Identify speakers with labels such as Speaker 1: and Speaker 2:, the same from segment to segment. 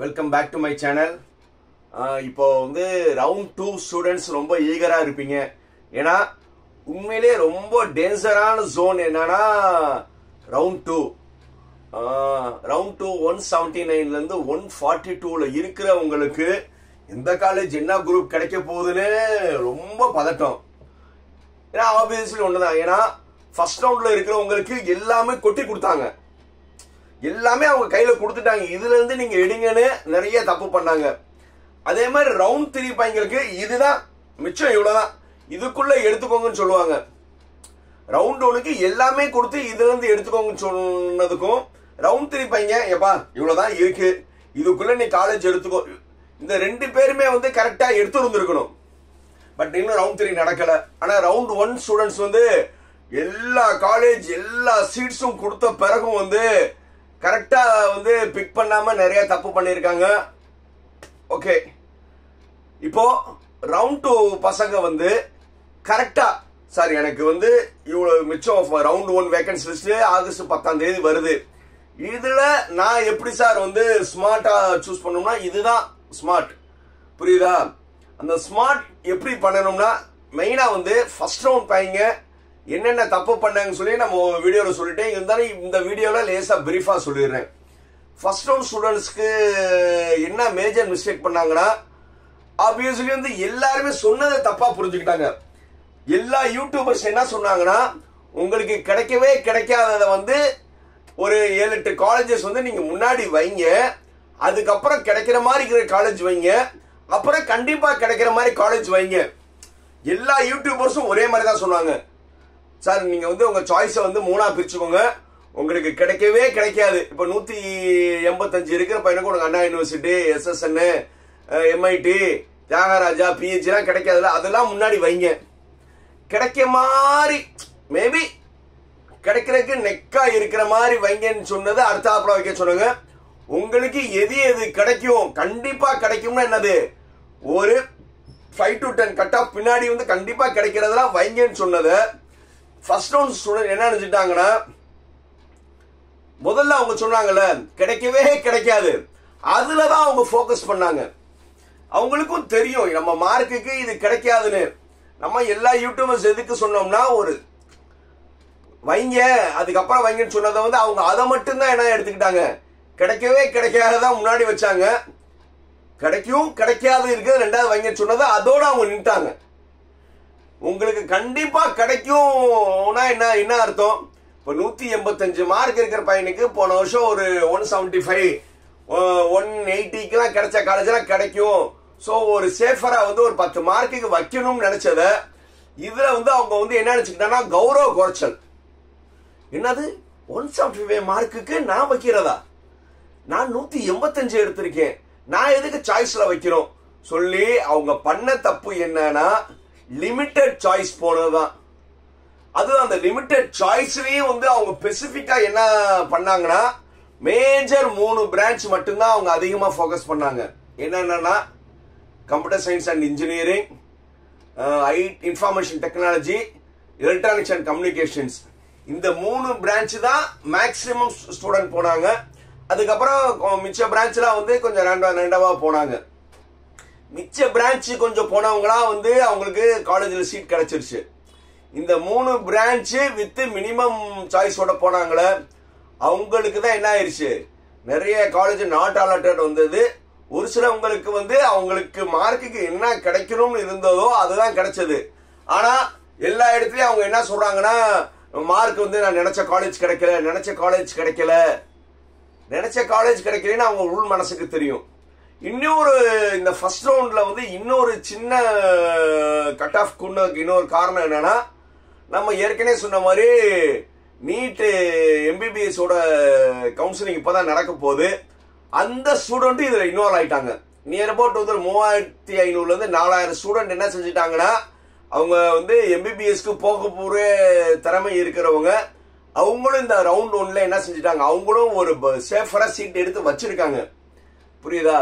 Speaker 1: Welcome back to my channel. இப்போ வந்து round 2 students ரொம்ப ஈகராக இருப்பீங்க. ஏன்னா உண்மையிலே ரொம்ப டேஞ்சரான ஜோன் என்னன்னா ரவுண்ட் 2. ரவுண்ட் 2 179லேருந்து 142ல் இருக்கிறவங்களுக்கு எந்த காலேஜ் என்ன குரூப் கிடைக்க போகுதுன்னு ரொம்ப பதட்டம். ஏன்னா ஆப்வியஸ்லி ஒன்று தான். ஏன்னா ஃபர்ஸ்ட் ரவுண்டில் இருக்கிறவங்களுக்கு எல்லாமே கொட்டி கொடுத்தாங்க, எல்லாமே அவங்க கையில் கொடுத்துட்டாங்க. இதுலேருந்து நீங்கள் எடுங்கன்னு நிறைய தப்பு பண்ணாங்க. அதே மாதிரி ரவுண்ட் 3 பையங்களுக்கு இதுதான் மிச்சம், இவ்வளோதான், இதுக்குள்ளே எடுத்துக்கோங்கன்னு சொல்லுவாங்க. ரவுண்ட் 1க்கு எல்லாமே கொடுத்து இதுலேருந்து எடுத்துக்கோங்கன்னு சொன்னதுக்கும் ரவுண்ட் 3 பையங்க எப்பா இவ்வளோதான் இருக்கு, இதுக்குள்ளே நீ காலேஜ் எடுத்துக்கோ, இந்த 2 பேருமே வந்து கரெக்டாக எடுத்து இருந்திருக்கணும். பட் இன்னும் ரவுண்ட் 3 நடக்கலை. ஆனால் ரவுண்ட் 1 ஸ்டூடெண்ட்ஸ் வந்து எல்லா காலேஜ் எல்லா சீட்ஸும் கொடுத்த பிறகும் வந்து கரெக்டா வந்து பிக் பண்ணாம நிறைய தப்பு பண்ணியிருக்காங்க. ஓகே, இப்போ ரவுண்ட் 2 பசங்க வந்து கரெக்டா சார் எனக்கு வந்து இவ்வளவு மிச்சம் ரவுண்ட் 1 வேகன்சி லிஸ்ட் ஆகஸ்ட் 10ஆம் தேதி வருது, இதுல நான் எப்படி சார் வந்து ஸ்மார்ட்டா சூஸ் பண்ணணும்னா இதுதான் ஸ்மார்ட், புரியுதா? அந்த ஸ்மார்ட் எப்படி பண்ணணும்னா மெயினா வந்து ஃபர்ஸ்ட் ரவுண்ட் பையங்க என்னென்ன தப்பு பண்ணாங்கன்னு சொல்லி நம்ம வீடியோவில் சொல்லிட்டேன். இருந்தாலும் இந்த வீடியோவில் லேசாக பிரீஃபாக சொல்லிடுறேன். ஃபர்ஸ்ட் ரவுண்ட் ஸ்டூடெண்ட்ஸ்க்கு என்ன மேஜர் மிஸ்டேக் பண்ணாங்கன்னா, ஆப்வியஸ்லி வந்து எல்லாருமே சொன்னதை தப்பாக புரிஞ்சுக்கிட்டாங்க. எல்லா யூடியூபர்ஸ் என்ன சொன்னாங்கன்னா, உங்களுக்கு கிடைக்கவே கிடைக்காததை வந்து ஒரு 7-8 காலேஜஸ் வந்து நீங்கள் முன்னாடி வைங்க, அதுக்கப்புறம் கிடைக்கிற மாதிரி இருக்கிற காலேஜ் வைங்க, அப்புறம் கண்டிப்பாக கிடைக்கிற மாதிரி காலேஜ் வைங்க. எல்லா யூடியூபர்ஸும் ஒரே மாதிரி தான் சொன்னாங்க. சார் நீங்கள் வந்து உங்கள் சாய்ஸை வந்து 3ஆ பிரிச்சுக்கோங்க, உங்களுக்கு கிடைக்கவே கிடைக்காது. இப்போ 185 இருக்கிற பையனுக்கு உனக்கு அண்ணா யூனிவர்சிட்டி, SSN, MIT, தியாகராஜா, PHலாம் கிடைக்காதுல, அதெல்லாம் முன்னாடி வைங்க. கிடைக்க மாதிரி மேபி கிடைக்கிறதுக்கு நெக்கா இருக்கிற மாதிரி வைங்கன்னு சொன்னது அடுத்தாப்புல வைக்க சொன்னாங்க. உங்களுக்கு எது எது கிடைக்கும் கண்டிப்பாக கிடைக்கும்னா என்னது, ஒரு 5 to 10 கட் ஆஃப் பின்னாடி வந்து கண்டிப்பாக கிடைக்கிறதெல்லாம் வைங்கன்னு சொன்னதை ஃபர்ஸ்ட் ரவுண்ட் ஸ்டூடெண்ட் என்ன நினைச்சிட்டாங்கன்னா, முதல்ல அவங்க சொன்னாங்கல்ல கிடைக்கவே கிடைக்காது, அதுல தான் அவங்க ஃபோக்கஸ் பண்ணாங்க. அவங்களுக்கும் தெரியும் நம்ம மார்க்குக்கு இது கிடைக்காதுன்னு. நம்ம எல்லா யூடியூபர்ஸ் எதுக்கு சொன்னோம்னா ஒரு வைங்க அதுக்கப்புறம் வைங்கன்னு சொன்னதை வந்து அவங்க அதை மட்டும்தான் என்ன எடுத்துக்கிட்டாங்க, கிடைக்கவே கிடைக்காததான் முன்னாடி வச்சாங்க. கிடைக்கும் கிடைக்காது இருக்குது ரெண்டாவது வைங்கன்னு சொன்னதை அதோட அவங்க நின்ட்டாங்க. உங்களுக்கு கண்டிப்பா கிடைக்கும்னா என்ன அர்த்தம்? இப்போ 185 மார்க் இருக்கிற பையனுக்கு போன வருஷம் ஒரு 175 180க்குலாம் கிடைச்ச காலேஜ்லாம் கிடைக்கும். ஸோ ஒரு சேஃபரா வந்து ஒரு 10 மார்க்குக்கு வைக்கணும்னு நினைச்சத இதுல வந்து அவங்க வந்து என்ன நினைச்சுக்கிட்டாங்கன்னா கௌரவ குறைச்சல். என்னது 175 மார்க்குக்கு நான் வைக்கிறதா, நான் 185 எடுத்திருக்கேன், நான் எதுக்கு சாய்ஸ்ல வைக்கிறோம் சொல்லி அவங்க பண்ண தப்பு என்னன்னா லிமிட்டட் சாய்ஸ் போனதுதான். அது அந்த லிமிட்டட் சாய்ஸ்லயும் வந்து அவங்க ஸ்பெசிபிக்கா என்ன பண்ணாங்கன்னா மேஜர் 3 பிரான்ச் மட்டும்தான் அவங்க அதிகமா ஃபோக்கஸ் பண்ணாங்க. என்னன்னா computer science and engineering, information technology, electronics and communications. இந்த 3 பிரான்ச் தான் மேக்சிமம் ஸ்டூடெண்ட் போனாங்க. அதுக்கப்புறம் மிச்ச பிரான்ச்லாம் வந்து கொஞ்சம் ரெண்டாவா போனாங்க. மிச்ச பிரான்ச் கொஞ்சம் போனவங்களா வந்து அவங்களுக்கு காலேஜில் சீட் கிடைச்சிருச்சு. இந்த 3 பிரான்ச் வித் மினிமம் சாய்ஸோட போனாங்களே அவங்களுக்கு தான் என்ன ஆயிடுச்சு, நிறைய காலேஜ் நாட் அலாட்டட் வந்தது. ஒரு சிலவங்களுக்கு வந்து அவங்களுக்கு மார்க்குக்கு என்ன கிடைக்கணும்னு இருந்ததோ அதுதான் கிடைச்சது. ஆனா எல்லா இடத்துலயும் அவங்க என்ன சொல்றாங்கன்னா மார்க் வந்து நான் நினைச்ச காலேஜ் கிடைக்கல, நினைச்ச காலேஜ் கிடைக்கலன்னு அவங்க உள் மனசுக்கு தெரியும். இன்னொரு இந்த ஃபர்ஸ்ட் ரவுண்ட்ல வந்து இன்னொரு சின்ன கட் ஆஃப் இன்னொரு காரணம் என்னன்னா, நம்ம ஏற்கனவே சொன்ன மாதிரி நீட் MBBS-ஓட கவுன்சிலிங் இப்பதான் நடக்க போகுது. அந்த ஸ்டூடெண்ட் இதுல இன்வால்வ் ஆயிட்டாங்க. நியர் அபவுட் வந்து 3500 4000 ஸ்டூடெண்ட் என்ன செஞ்சுட்டாங்கன்னா, அவங்க வந்து MBBS-க்கு போக போற திறமை இருக்கிறவங்க அவங்களும் இந்த ரவுண்ட் 1ல என்ன செஞ்சுட்டாங்க, அவங்களும் ஒரு சேஃபரா சீட் எடுத்து வச்சிருக்காங்க. புரியுதா?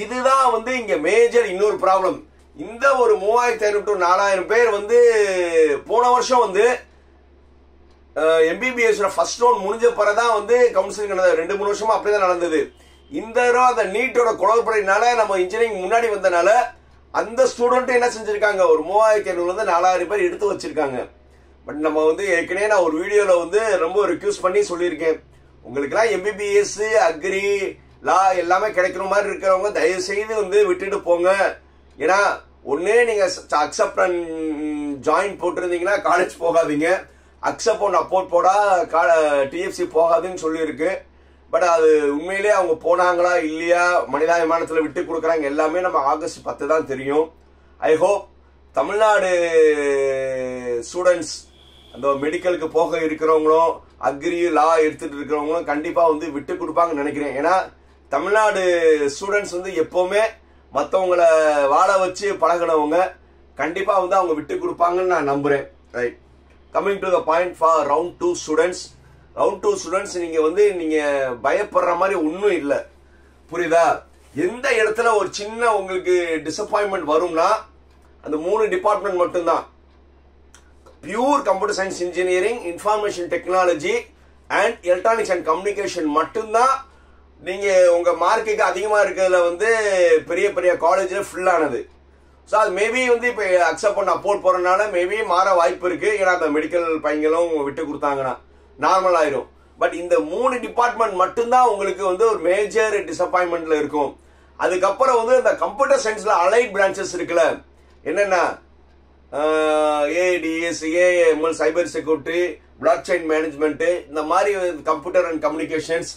Speaker 1: இதுதான் வந்து இங்க மேஜர் இன்னொரு ப்ராப்ளம். இந்த ஒரு 3500 to 4000 பேர் வந்து போன வருஷம் வந்து MBBS ஃபர்ஸ்ட் ரவுண்ட் முடிஞ்ச பிறகுதான் வந்து கவுன்சிலிங் நடந்தது. 2-3 வருஷமா அப்படிதான் நடந்தது. இந்த தடவை அந்த நீட்டோட குளறுபடினால நம்ம இன்ஜினியரிங் முன்னாடி வந்தனால அந்த ஸ்டூடெண்ட் என்ன செஞ்சிருக்காங்க, ஒரு 3500 4000 பேர் எடுத்து வச்சிருக்காங்க. பட் நம்ம வந்து ஏற்கனவே நான் ஒரு வீடியோல வந்து ரொம்ப ரிக்வெஸ்ட் பண்ணி சொல்லியிருக்கேன், உங்களுக்குலாம் MBBS அக்ரி லா எல்லாமே கிடைக்கிற மாதிரி இருக்கிறவங்க தயவு செய்து வந்து விட்டுட்டு போங்க. ஏன்னா ஒன்னே நீங்க அக்செப்ட் அண்ட் ஜாயின் போட்டிருந்தீங்கன்னா காலேஜ் போகாதீங்க, அக்செப்ட் ஒன் அப்போர்ட் போடா TFC போகாதுன்னு சொல்லியிருக்கு. பட் அது உண்மையிலே அவங்க போனாங்களா இல்லையா, மனிதாபிமானத்தில் விட்டு கொடுக்குறாங்க எல்லாமே நம்ம ஆகஸ்ட் 10 தான் தெரியும். ஐ ஹோப் தமிழ்நாடு ஸ்டூடெண்ட்ஸ் அந்த மெடிக்கலுக்கு போக இருக்கிறவங்களும் அக்ரி லா எடுத்துட்டு இருக்கிறவங்களும் கண்டிப்பா வந்து விட்டு கொடுப்பாங்கன்னு நினைக்கிறேன். ஏன்னா தமிழ்நாடு ஸ்டூடெண்ட்ஸ் வந்து எப்பவுமே மற்றவங்களை வாழ வச்சு பழகினவங்க, கண்டிப்பா வந்து அவங்க விட்டு கொடுப்பாங்கன்னு நான் நம்புறேன். Right, coming to the point for round 2 students. Round 2 students நீங்க பயப்படுற மாதிரி ஒன்றும் இல்லை, புரியுதா? எந்த இடத்துல ஒரு சின்ன உங்களுக்கு டிசப்பாயின்மெண்ட் வரும்னா அந்த 3 டிபார்ட்மெண்ட் மட்டும்தான். Pure computer science engineering, information technology and electronics and communication மட்டும்தான் நீங்க உங்க மார்க்குக்கு அதிகமா இருக்கிறதுல வந்து பெரிய பெரிய காலேஜ்ல ஃபுல் ஆனது. ஸோ அது மேபி வந்து இப்போ அக்செப்ட் பண்ண அப்போர்ட் போறதுனால மேபி மாற வாய்ப்பு இருக்கு. ஏன்னா அந்த மெடிக்கல் பையங்களும் விட்டு கொடுத்தாங்கன்னா நார்மல் ஆயிரும். பட் இந்த 3 டிபார்ட்மெண்ட் மட்டும்தான் உங்களுக்கு வந்து ஒரு மேஜர் டிசப்பாயின்மெண்ட்ல இருக்கும். அதுக்கப்புறம் வந்து இந்த கம்ப்யூட்டர் சயின்ஸ்ல அலைட் பிரான்ச்சஸ் இருக்குல்ல, என்னென்ன ADS, AML, cyber security, block chain management, இந்த மாதிரி கம்ப்யூட்டர் அண்ட் கம்யூனிகேஷன்ஸ்,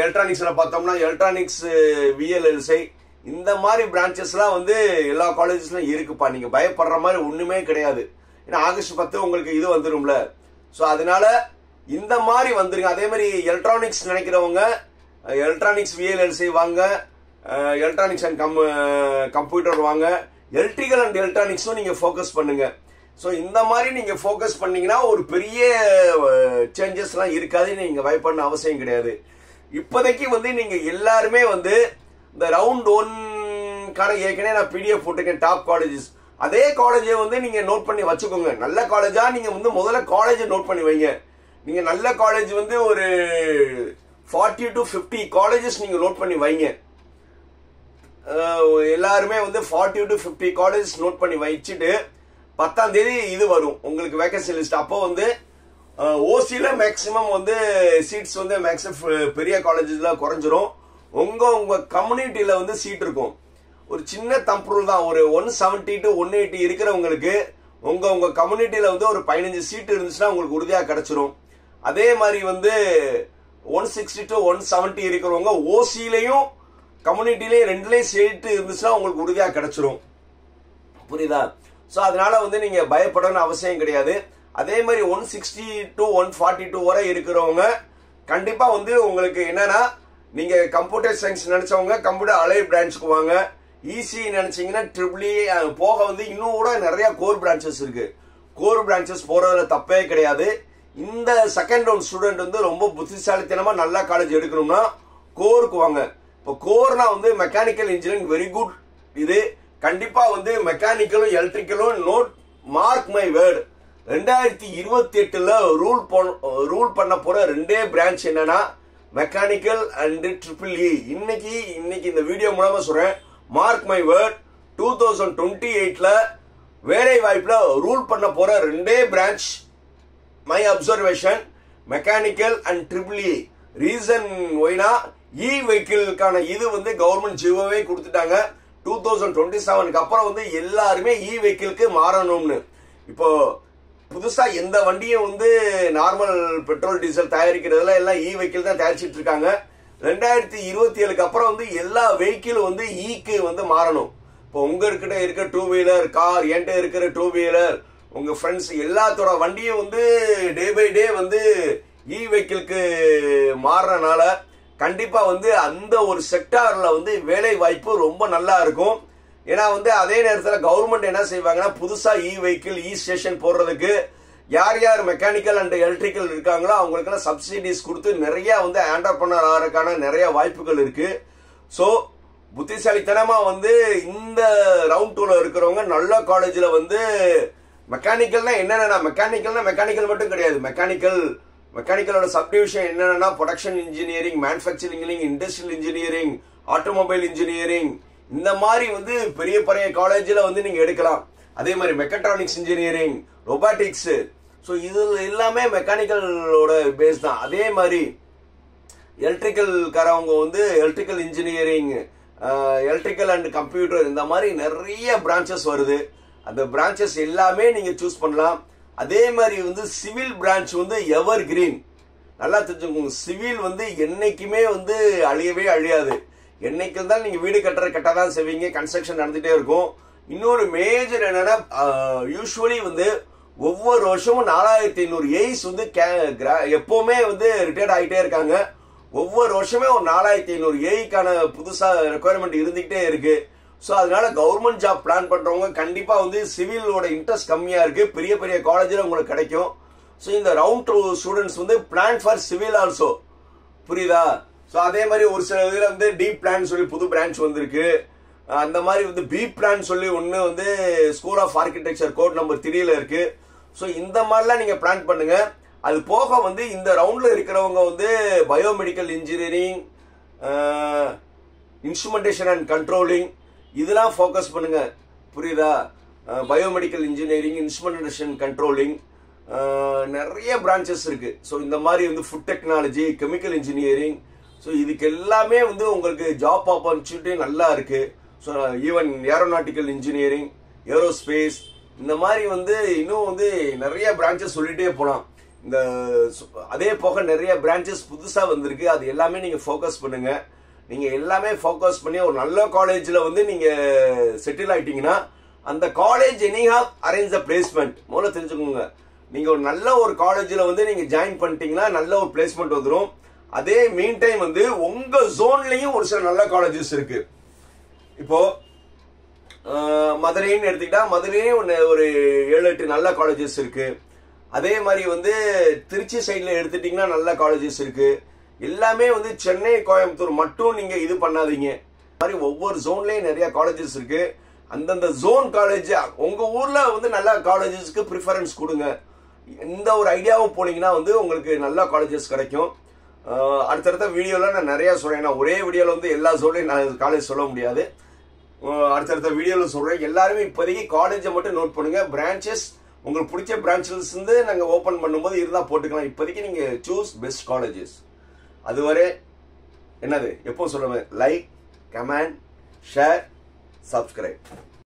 Speaker 1: எலக்ட்ரானிக்ஸ்ல பார்த்தோம்னா எலக்ட்ரானிக்ஸ் VLSI, இந்த மாதிரி பிரான்ச்சஸ்லாம் வந்து எல்லா காலேஜஸ்லாம் இருக்குப்பா. நீங்க பயப்படுற மாதிரி ஒண்ணுமே கிடையாது. ஏன்னா ஆகஸ்ட் 10 உங்களுக்கு இது வந்துடும்ல. ஸோ அதனால இந்த மாதிரி வந்துருங்க. அதே மாதிரி எலக்ட்ரானிக்ஸ் நினைக்கிறவங்க எலக்ட்ரானிக்ஸ் VLSI வாங்க, எலக்ட்ரானிக்ஸ் அண்ட் கம்ப்யூட்டர் வாங்க, எலக்ட்ரிக்கல் அண்ட் எலக்ட்ரானிக்ஸும் நீங்க ஃபோக்கஸ் பண்ணுங்க. ஸோ இந்த மாதிரி நீங்க ஃபோக்கஸ் பண்ணீங்கன்னா ஒரு பெரிய சேஞ்சஸ்லாம் இருக்காது, நீங்க பயப்பட அவசியம் கிடையாது. இப்போதைக்கு வந்து நீங்க எல்லாருமே வந்து இந்த ரவுண்ட் 1க்கான ஏற்கனவே நான் PDF போட்டிருக்கேன் டாப் காலேஜஸ். அதே காலேஜை வந்து நீங்க நோட் பண்ணி வச்சுக்கோங்க. நல்ல காலேஜா நீங்க வந்து முதல்ல காலேஜை நோட் பண்ணி வைங்க. நீங்க நல்ல காலேஜ் வந்து ஒரு 40 to 50 காலேஜஸ் நீங்க நோட் பண்ணி வைங்க. எல்லாருமே வந்து 40 to 50 காலேஜஸ் நோட் பண்ணி வச்சுட்டு 10ஆம் தேதி இது வரும் உங்களுக்கு வேகன்சி லிஸ்ட். அப்போ வந்து ஓசியில மேக்சிமம் வந்து சீட்ஸ் வந்து மேக்சிமம் பெரிய காலேஜஸ்ல குறைஞ்சிரும். உங்க கம்யூனிட்டியில வந்து சீட் இருக்கும். ஒரு சின்ன தம்ப் ரூல் தான், ஒரு 170 to 180 இருக்கிறவங்களுக்கு உங்க கம்யூனிட்டியில வந்து ஒரு 15 சீட் இருந்துச்சுன்னா உங்களுக்கு உறுதியா கிடைச்சிரும். அதே மாதிரி வந்து 160 to 170 இருக்கிறவங்க ஓசியிலையும் கம்யூனிட்டிலையும் ரெண்டுலையும் சீட் இருந்துச்சுன்னா உங்களுக்கு உறுதியா கிடைச்சிரும். புரியுதா? ஸோ அதனால வந்து நீங்க பயப்படணும்னு அவசியம் கிடையாது. அதே மாதிரி 160 to 142 வரை இருக்கிறவங்க கண்டிப்பா வந்து உங்களுக்கு என்னன்னா, நீங்க கம்ப்யூட்டர் சயின்ஸ் நினைச்சவங்க கம்ப்யூட்டர் அலை பிரான்ச்சுக்கு வாங்க. EC நினைச்சீங்கன்னா EEE போக வந்து இன்னும் கூட நிறைய கோர் பிரான்ச்சஸ் இருக்கு. கோர் பிரான்ச்சஸ் போறதுல தப்பே கிடையாது. இந்த செகண்ட் ரவுண்ட் ஸ்டூடெண்ட் வந்து ரொம்ப புத்திசாலித்தனமா நல்ல காலேஜ் எடுக்கணும்னா கோருக்கு வாங்க. இப்போ கோர்னா வந்து மெக்கானிக்கல் இன்ஜினியரிங் வெரி குட். இது கண்டிப்பா வந்து மெக்கானிக்கலும் எலக்ட்ரிக்கலும் நோட் மார்க் மை வேர்ட் 2028ல ரூல் பண்ண போற ரெண்டே பிரான்ச் என்னன்னா மெக்கானிக்கல் அண்ட் EEE. இன்னைக்கு இந்த வீடியோ மூலமா சொல்றேன், மார்க் மை வேர்ட் 2028ல வேலை வாய்ப்புல ரூல் பண்ண போற ரெண்டே branch my observation mechanical and EEE. Reason ஒய்னா வெஹிக்கிள்கான இது வந்து கவர்மெண்ட் ஜியோவே கொடுத்துட்டாங்க. 2027க்கு அப்புறம் வந்து எல்லாருமே வெஹிக்கிளுக்கு மாறணும்னு. இப்போ புதுசா எந்த வண்டியும் வந்து நார்மல் பெட்ரோல் டீசல் தயாரிக்கிறதுல எல்லாம் வெஹிக்கிள் தான் தயாரிச்சிட்டு இருக்காங்க. 2027க்கு அப்புறம் வந்து எல்லா வெஹிக்கிளும் வந்து க்கு வந்து மாறணும். இப்போ உங்ககிட்ட இருக்க 2 வீலர் கார், என்கிட்ட இருக்கிற 2 வீலர், உங்க ஃப்ரெண்ட்ஸ் எல்லாத்தோட வண்டியும் வந்து டே பை டே வந்து வெஹிக்கிளுக்கு மாறறனால கண்டிப்பா வந்து அந்த ஒரு செக்டார்ல வந்து வேலை வாய்ப்பு ரொம்ப நல்லா இருக்கும். ஏன்னா வந்து அதே நேரத்தில் கவர்மெண்ட் என்ன செய்வாங்கன்னா புதுசா வெஹிக்கிள் ஸ்டேஷன் போடுறதுக்கு யார் யார் மெக்கானிக்கல் அண்ட் எலக்ட்ரிக்கல் இருக்காங்களோ அவங்களுக்கெல்லாம் சப்சிடிஸ் கொடுத்து நிறைய வந்து ஆண்டர்பிரனர் ஆகிறதுக்கான நிறைய வாய்ப்புகள் இருக்கு. ஸோ புத்திசாலித்தனமா வந்து இந்த ரவுண்ட் 2ல இருக்கிறவங்க நல்ல காலேஜ்ல வந்து மெக்கானிக்கல்னா என்னென்ன, மெக்கானிக்கல் மட்டும் கிடையாது, மெக்கானிக்கல் மெக்கானிக்கலோட சப்டிவிஷன் என்னன்னா production engineering, manufacturing, industrial engineering, automobile engineering, இந்த மாதிரி வந்து பெரிய பெரிய காலேஜில் வந்து நீங்கள் எடுக்கலாம். அதே மாதிரி மெக்கட்ரானிக்ஸ் இன்ஜினியரிங், ரொபாட்டிக்ஸ், ஸோ இது எல்லாமே மெக்கானிக்கலோட பேஸ் தான். அதே மாதிரி எலக்ட்ரிக்கல்காரவங்க வந்து electrical engineering, electrical and computer, இந்த மாதிரி நிறைய பிரான்ச்சஸ் வருது. அந்த பிரான்ச்சஸ் எல்லாமே நீங்கள் சூஸ் பண்ணலாம். அதே மாதிரி வந்து சிவில் பிரான்ச் வந்து எவர் கிரீன். நல்லா தெரிஞ்சுக்கோங்க, சிவில் வந்து என்னைக்குமே வந்து அழியவே அழியாது. என்னைக்கு தான் நீங்கள் வீடு கட்டதான் செய்வீங்க, கன்ஸ்ட்ரக்ஷன் நடந்துகிட்டே இருக்கும். இன்னொரு மேஜர் என்னன்னா, யூஸ்வலி வந்து ஒவ்வொரு வருஷமும் 4500 ஏய்ஸ் வந்து எப்பவுமே வந்து ரிட்டையர்ட் ஆகிட்டே இருக்காங்க. ஒவ்வொரு வருஷமே ஒரு 4500 ஏய்க்கான புதுசாக ரெக்குவயர்மெண்ட் இருந்துகிட்டே இருக்கு. ஸோ அதனால கவர்மெண்ட் ஜாப் பிளான் பண்றவங்க கண்டிப்பா வந்து சிவிலோட இன்ட்ரெஸ்ட் கம்மியா இருக்கு, பெரிய பெரிய காலேஜில் உங்களுக்கு கிடைக்கும். ஸோ இந்த ரவுண்ட் 2 ஸ்டூடெண்ட்ஸ் வந்து பிளான் ஃபார் சிவில் ஆல்சோ, புரியுதா? ஸோ அதே மாதிரி ஒரு சில இதில் வந்து டி பிளான் சொல்லி புது பிரான்ச் வந்திருக்கு. அந்த மாதிரி வந்து பி பிளான் சொல்லி ஒன்று வந்து school of architecture code number 3ல இருக்கு. ஸோ இந்த மாதிரிலாம் நீங்க பிளான் பண்ணுங்க. அது போக வந்து இந்த ரவுண்ட்ல இருக்கிறவங்க வந்து biomedical engineering, instrumentation and controlling, இதெல்லாம் ஃபோக்கஸ் பண்ணுங்க, புரியுதா? பயோமெடிக்கல் இன்ஜினியரிங், இன்ஸ்ட்ருமெண்டேஷன் கண்ட்ரோலிங், நிறைய பிரான்ச்சஸ் இருக்கு. ஸோ இந்த மாதிரி வந்து food technology, chemical engineering, so இதுக்கு எல்லாமே வந்து உங்களுக்கு ஜாப் ஆப்பர்ச்சுனிட்டி நல்லா இருக்கு. So even aeronautical engineering, aerospace, இந்த மாதிரி வந்து இன்னும் வந்து நிறைய பிரான்ச்சஸ் சொல்லிட்டே போகலாம். இந்த அதே போக நிறைய பிரான்ச்சஸ் புதுசாக வந்திருக்கு. அது எல்லாமே நீங்கள் ஃபோக்கஸ் பண்ணுங்க. நீங்கள் எல்லாமே ஃபோக்கஸ் பண்ணி ஒரு நல்ல காலேஜில் வந்து நீங்கள் செட்டில் ஆகிட்டீங்கன்னா அந்த காலேஜ் எனிஹா அரேஞ்ச் த பிளேஸ்மெண்ட். முதல்ல தெரிஞ்சுக்கோங்க, நீங்கள் ஒரு நல்ல ஒரு காலேஜில் வந்து நீங்கள் ஜாயின் பண்ணிட்டீங்கன்னா நல்ல ஒரு பிளேஸ்மெண்ட் வந்துடும். அதே மீன் டைம் வந்து உங்கள் ஜோன்லையும் ஒரு சில நல்ல காலேஜஸ் இருக்கு. இப்போ மதுரைன்னு எடுத்துக்கிட்டா மதுரையும் ஒரு 7-8 நல்ல காலேஜஸ் இருக்கு. அதே மாதிரி வந்து திருச்சி சைடில் எடுத்துட்டீங்கன்னா நல்ல காலேஜஸ் இருக்கு. எல்லாமே வந்து சென்னை, கோயம்புத்தூர் மட்டும் நீங்க இது பண்ணாதீங்க. மாதிரி ஒவ்வொரு ஜோன்லயும் நிறைய காலேஜஸ் இருக்கு. அந்தந்த ஜோன் காலேஜ் உங்க ஊர்ல வந்து நல்ல காலேஜஸ்க்கு ப்ரிஃபரன்ஸ் கொடுங்க. இந்த ஒரு ஐடியாவும் போனீங்கன்னா வந்து உங்களுக்கு நல்ல காலேஜஸ் கிடைக்கும். அடுத்தடுத்த வீடியோல நான் நிறைய சொல்றேன். ஒரே வீடியோல வந்து எல்லா ஜோன்லையும் நான் காலேஜ் சொல்ல முடியாது. அடுத்தடுத்த வீடியோல சொல்றேன். எல்லாருமே இப்போதைக்கு காலேஜை மட்டும் நோட் பண்ணுங்க. பிரான்ச்சஸ் உங்களுக்கு பிடிச்ச பிரான்ச்சஸ் வந்து நாங்க ஓபன் பண்ணும்போது இருந்தா போட்டுக்கலாம். இப்போதைக்கு நீங்க சூஸ் பெஸ்ட் காலேஜஸ். அதுவரை என்னது எப்போ சொல்லுவேன், லைக், கமெண்ட், ஷேர், சப்ஸ்கிரைப்.